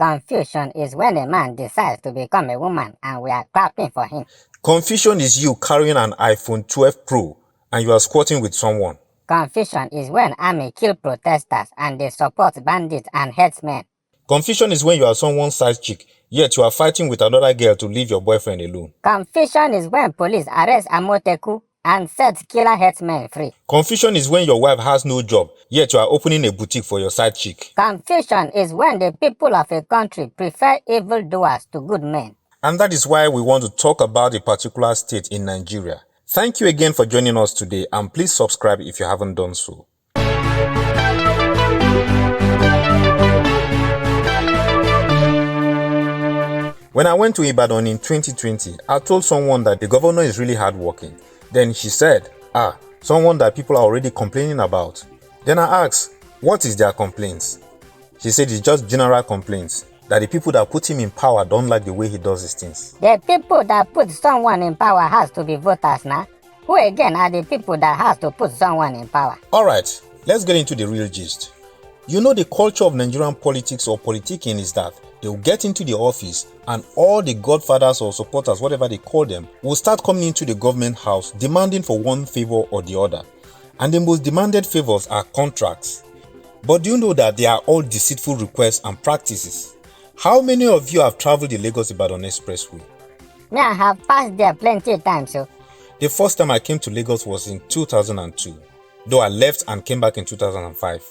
Confusion is when a man decides to become a woman and we are clapping for him. Confusion is you carrying an iPhone 12 Pro and you are squatting with someone. Confusion is when army kill protesters and they support bandits and herdsmen. Confusion is when you are someone's side chick, yet you are fighting with another girl to leave your boyfriend alone. Confusion is when police arrest Amoteku and set killer herdsmen free. Confusion is when your wife has no job, yet you are opening a boutique for your side chick. Confusion is when the people of a country prefer evildoers to good men. And that is why we want to talk about a particular state in Nigeria. Thank you again for joining us today, and please subscribe if you haven't done so. When I went to Ibadan in 2020, I told someone that the governor is really hardworking. Then she said, someone that people are already complaining about. Then I asked, what is their complaints? She said it's just general complaints, that the people that put him in power don't like the way he does his things. The people that put someone in power has to be voters now. Who again are the people that has to put someone in power? Alright, let's get into the real gist. You know, the culture of Nigerian politics or politicking is that they will get into the office and all the godfathers or supporters, whatever they call them, will start coming into the government house demanding for one favor or the other. And the most demanded favors are contracts. But do you know that they are all deceitful requests and practices? How many of you have traveled the Lagos-Ibadan Expressway? Me, I have passed there plenty of times. So. The first time I came to Lagos was in 2002, though I left and came back in 2005.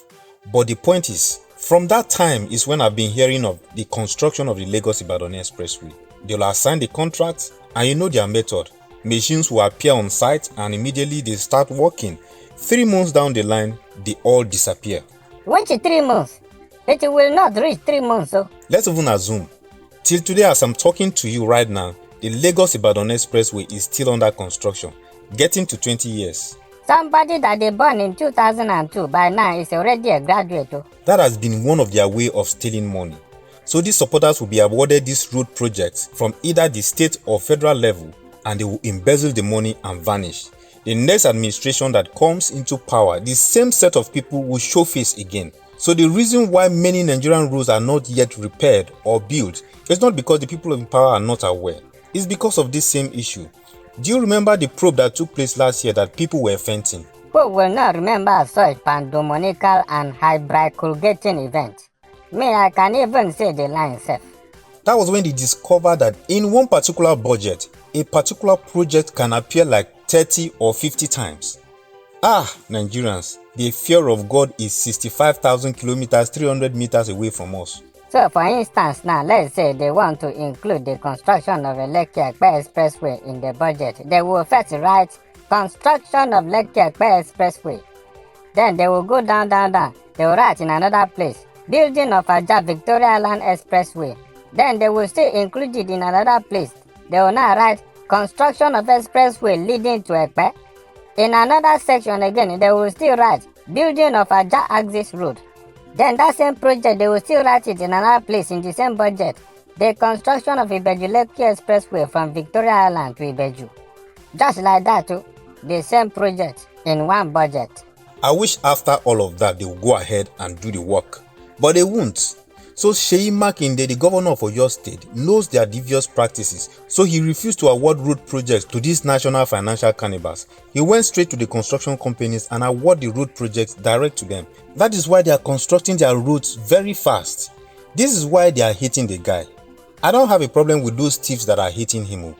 But the point is, from that time is when I've been hearing of the construction of the Lagos-Ibadan Expressway. They'll assign the contracts and you know their method. Machines will appear on site and immediately they start working. 3 months down the line, they all disappear. Which 3 months? It will not reach 3 months. So. Let's even assume. Till today as I'm talking to you right now, the Lagos-Ibadan Expressway is still under construction, getting to 20 years. Somebody that they born in 2002 by now is already a graduate. That has been one of their way of stealing money. So these supporters will be awarded these road projects from either the state or federal level and they will embezzle the money and vanish. The next administration that comes into power, the same set of people will show face again. So the reason why many Nigerian roads are not yet repaired or built is not because the people in power are not aware. It's because of this same issue. Do you remember the probe that took place last year that people were fainting? Who will not remember such pandemonical and hybriculgating event? Me, I can even say the line self. That was when they discovered that in one particular budget, a particular project can appear like 30 or 50 times. Nigerians, the fear of God is 65,000 kilometers, 300 meters away from us. So for instance now, let's say they want to include the construction of a Lekki-Ekpe Expressway in the budget. They will first write construction of Lekki-Ekpe Expressway. Then they will go down. They will write in another place, building of Ajah Victoria Island Expressway. Then they will still include it in another place. They will now write construction of expressway leading to Ekpe. In another section again, they will still write building of Ajah Axis Road. Then that same project, they will still write it in another place in the same budget. The construction of Ibeju-Lekki Expressway from Victoria Island to Ibeju. Just like that too, the same project in one budget. I wish after all of that they will go ahead and do the work. But they won't. So Seyi Makinde, the governor of Oyo State, knows their devious practices, so he refused to award road projects to these national financial cannibals. He went straight to the construction companies and awarded the road projects direct to them. That is why they are constructing their roads very fast. This is why they are hating the guy. I don't have a problem with those thieves that are hating him.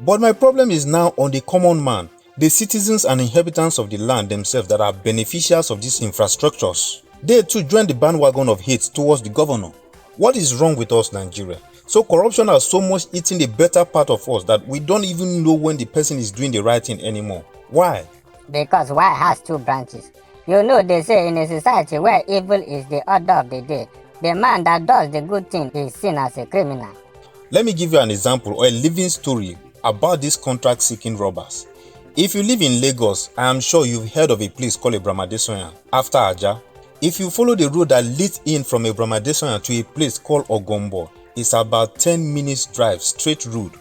But my problem is now on the common man, the citizens and inhabitants of the land themselves that are beneficiaries of these infrastructures. They too join the bandwagon of hate towards the governor. What is wrong with us, Nigeria? So corruption has so much eaten the better part of us that we don't even know when the person is doing the right thing anymore. Why? Because why has 2 branches. You know they say in a society where evil is the order of the day, the man that does the good thing is seen as a criminal. Let me give you an example or a living story about these contract-seeking robbers. If you live in Lagos, I am sure you've heard of a place called Ibrahim after Ajah. If you follow the road that leads in from Ibrahim to a place called Ogombo, it's about 10 minutes drive straight road.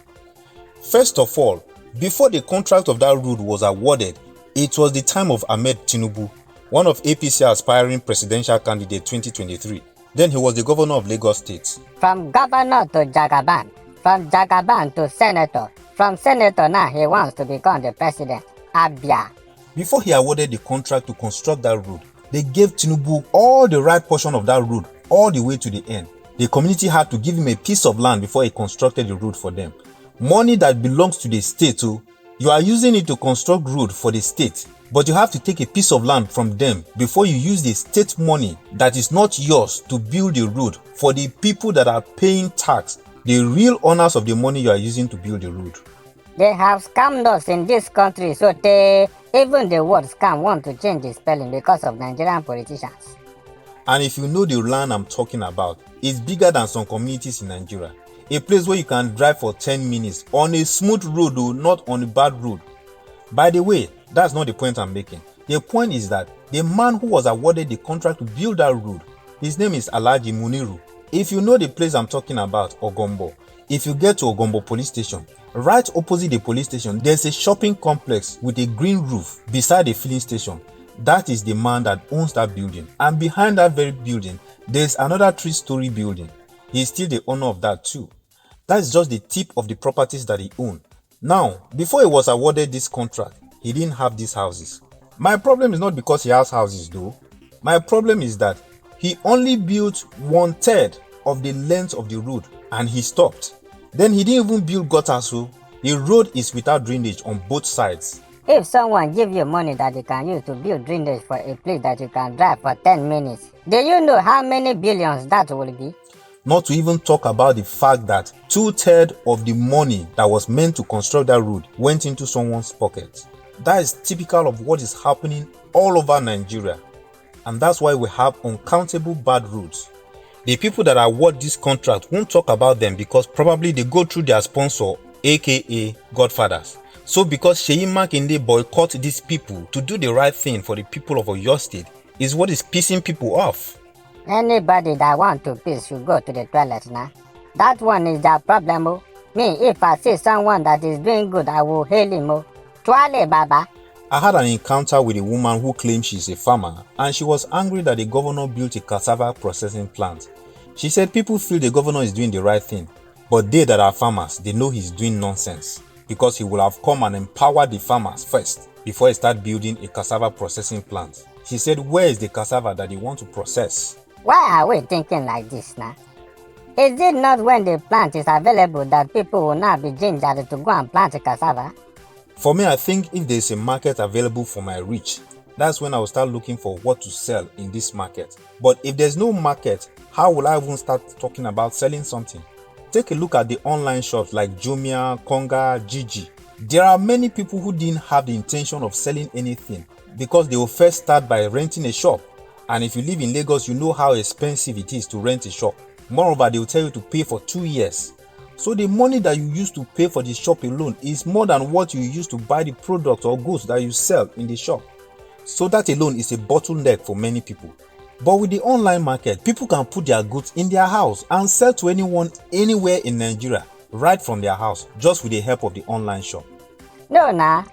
First of all, before the contract of that road was awarded, it was the time of Ahmed Tinubu, one of APC aspiring presidential candidate 2023. Then he was the governor of Lagos State. From governor to Jagaban, from Jagaban to senator, from senator now he wants to become the president. Abia. Before he awarded the contract to construct that road, they gave Tinubu all the right portion of that road all the way to the end. The community had to give him a piece of land before he constructed the road for them. Money that belongs to the state, so you are using it to construct road for the state, but you have to take a piece of land from them before you use the state money that is not yours to build the road for the people that are paying tax, the real owners of the money you are using to build the road. They have scammed us in this country, so even the word scam want to change the spelling because of Nigerian politicians. And if you know the land I'm talking about, it's bigger than some communities in Nigeria. A place where you can drive for 10 minutes on a smooth road, though, not on a bad road. By the way, that's not the point I'm making. The point is that the man who was awarded the contract to build that road, his name is Alhaji Muniru. If you know the place I'm talking about, Ogombo, if you get to Ogombo police station, right opposite the police station, there's a shopping complex with a green roof beside the filling station. That is the man that owns that building. And behind that very building, there's another 3-story building. He's still the owner of that too. That's just the tip of the properties that he owned. Now, before he was awarded this contract, he didn't have these houses. My problem is not because he has houses though. My problem is that he only built 1/3 of the length of the road and he stopped. Then he didn't even build gutters, so the road is without drainage on both sides. If someone give you money that you can use to build drainage for a place that you can drive for 10 minutes, do you know how many billions that will be? Not to even talk about the fact that 2/3 of the money that was meant to construct that road went into someone's pocket. That is typical of what is happening all over Nigeria. And that's why we have uncountable bad roads. The people that award this contract won't talk about them because probably they go through their sponsor, aka Godfathers. So because Seyi Makinde boycott these people to do the right thing for the people of Oyo State is what is pissing people off. Anybody that want to piss should go to the toilet now. That one is their problem. Oh. Me, if I see someone that is doing good, I will hail him. Oh. Twale Baba. I had an encounter with a woman who claimed she's a farmer and she was angry that the governor built a cassava processing plant. She said people feel the governor is doing the right thing, but they that are farmers, they know he's doing nonsense because he will have come and empowered the farmers first before he start building a cassava processing plant. She said, where is the cassava that they want to process? Why are we thinking like this now? Is it not when the plant is available that people will now be gingered to go and plant a cassava? For me, I think if there's a market available for my reach, that's when I will start looking for what to sell in this market. But if there's no market, how will I even start talking about selling something? Take a look at the online shops like Jumia, Konga, Gigi. There are many people who didn't have the intention of selling anything because they will first start by renting a shop. And if you live in Lagos, you know how expensive it is to rent a shop. Moreover, they will tell you to pay for 2 years. So the money that you use to pay for the shop alone is more than what you use to buy the products or goods that you sell in the shop. So that alone is a bottleneck for many people. But with the online market, people can put their goods in their house and sell to anyone anywhere in Nigeria, right from their house, just with the help of the online shop. No, nah.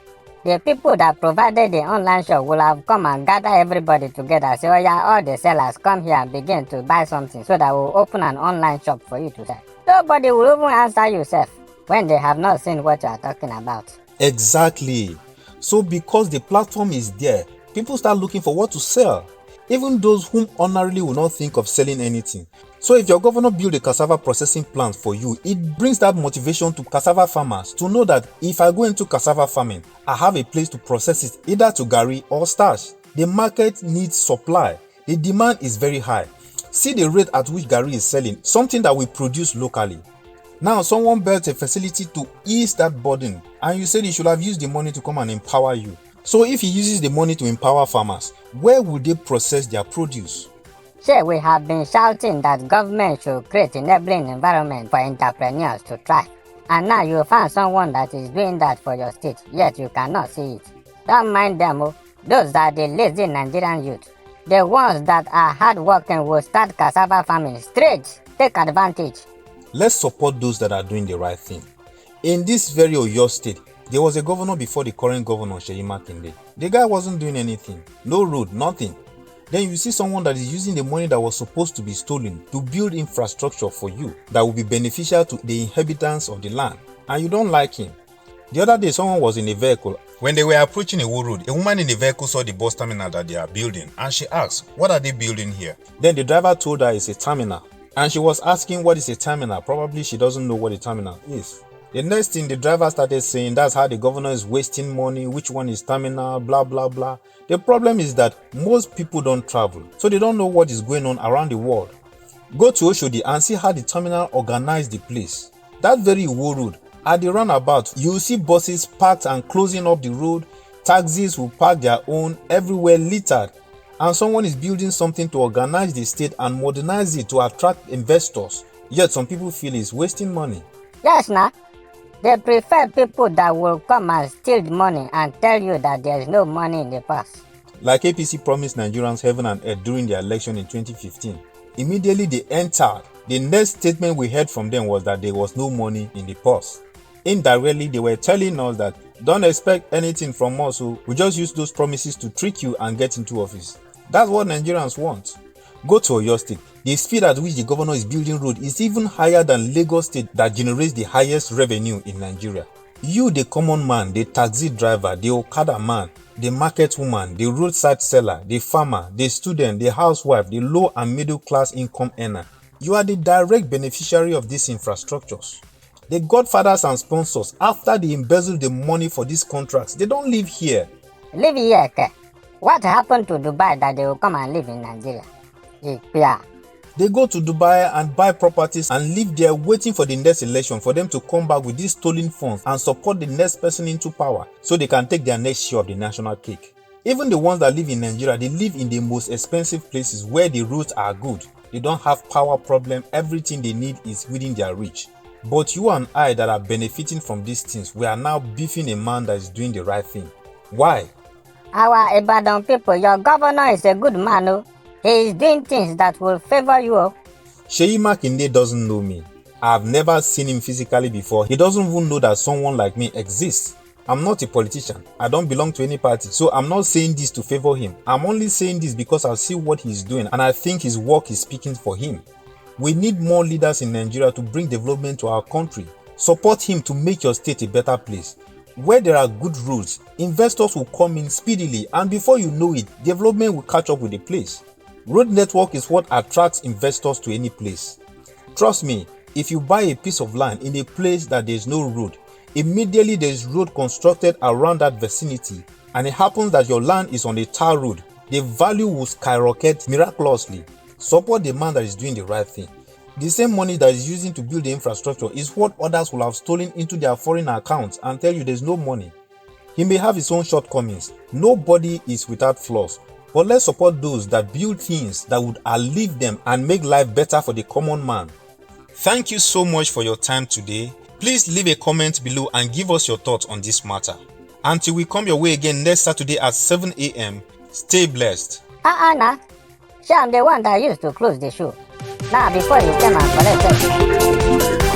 The people that provided the online shop will have come and gather everybody together. Say, oh yeah, all the sellers come here and begin to buy something so that we'll open an online shop for you to sell. Nobody will even answer you, sef, when they have not seen what you are talking about. Exactly. So because the platform is there, people start looking for what to sell. Even those whom ordinarily will not think of selling anything. So if your governor build a cassava processing plant for you, it brings that motivation to cassava farmers to know that if I go into cassava farming, I have a place to process it either to garri or starch. The market needs supply. The demand is very high. See the rate at which garri is selling, something that we produce locally. Now someone built a facility to ease that burden and you said he should have used the money to come and empower you. So if he uses the money to empower farmers, where would they process their produce? Sure, we have been shouting that government should create enabling environment for entrepreneurs to thrive. And now you found someone that is doing that for your state, yet you cannot see it. Don't mind them, oh. Those are the lazy Nigerian youth. The ones that are hardworking will start cassava farming straight. Take advantage. Let's support those that are doing the right thing. In this very Oyo state, there was a governor before the current governor, Seyi Makinde. The guy wasn't doing anything. No road, nothing. Then you see someone that is using the money that was supposed to be stolen to build infrastructure for you that will be beneficial to the inhabitants of the land, and you don't like him. The other day, someone was in a vehicle. When they were approaching a road, a woman in the vehicle saw the bus terminal that they are building, and she asked, "What are they building here?" Then the driver told her it's a terminal, and she was asking what is a terminal. Probably she doesn't know what a terminal is. The next thing, the driver started saying that's how the governor is wasting money, which one is terminal, blah blah blah. The problem is that most people don't travel, so they don't know what is going on around the world. Go to Oshodi and see how the terminal organized the place. That very Iwo road, at the roundabout, you will see buses parked and closing up the road, taxis will park their own, everywhere littered, and someone is building something to organize the state and modernize it to attract investors. Yet some people feel it's wasting money. Yes, nah. They prefer people that will come and steal the money and tell you that there is no money in the past. Like APC promised Nigerians heaven and earth during the election in 2015. Immediately they entered, the next statement we heard from them was that there was no money in the purse. Indirectly, they were telling us that don't expect anything from us, so we just use those promises to trick you and get into office. That's what Nigerians want. Go to Oyo State. The speed at which the governor is building road is even higher than Lagos State that generates the highest revenue in Nigeria. You, the common man, the taxi driver, the Okada man, the market woman, the roadside seller, the farmer, the student, the housewife, the low and middle class income earner, you are the direct beneficiary of these infrastructures. The godfathers and sponsors, after they embezzle the money for these contracts, they don't live here. Live here, okay? What happened to Dubai that they will come and live in Nigeria? Yeah. They go to Dubai and buy properties and live there waiting for the next election for them to come back with these stolen funds and support the next person into power so they can take their next share of the national cake. Even the ones that live in Nigeria, they live in the most expensive places where the roads are good. They don't have power problem, everything they need is within their reach. But you and I that are benefiting from these things, we are now beefing a man that is doing the right thing. Why? Our Ibadan people, your governor is a good man, oh. He is doing things that will favor you. Oh. Seyi Makinde doesn't know me. I have never seen him physically before. He doesn't even know that someone like me exists. I'm not a politician. I don't belong to any party. So I'm not saying this to favor him. I'm only saying this because I see what he's doing and I think his work is speaking for him. We need more leaders in Nigeria to bring development to our country. Support him to make your state a better place. Where there are good roads, investors will come in speedily and before you know it, development will catch up with the place. Road network is what attracts investors to any place. Trust me, if you buy a piece of land in a place that there is no road, immediately there is road constructed around that vicinity and it happens that your land is on a tar road, the value will skyrocket miraculously. Support the man that is doing the right thing. The same money that is using to build the infrastructure is what others will have stolen into their foreign accounts and tell you there's no money. He may have his own shortcomings. Nobody is without flaws. But let's support those that build things that would outlive them and make life better for the common man. Thank you so much for your time today. Please leave a comment below and give us your thoughts on this matter. Until we come your way again next Saturday at 7 a.m., stay blessed. Nah. I'm the one that used to close the show. Now, before you came and collect it.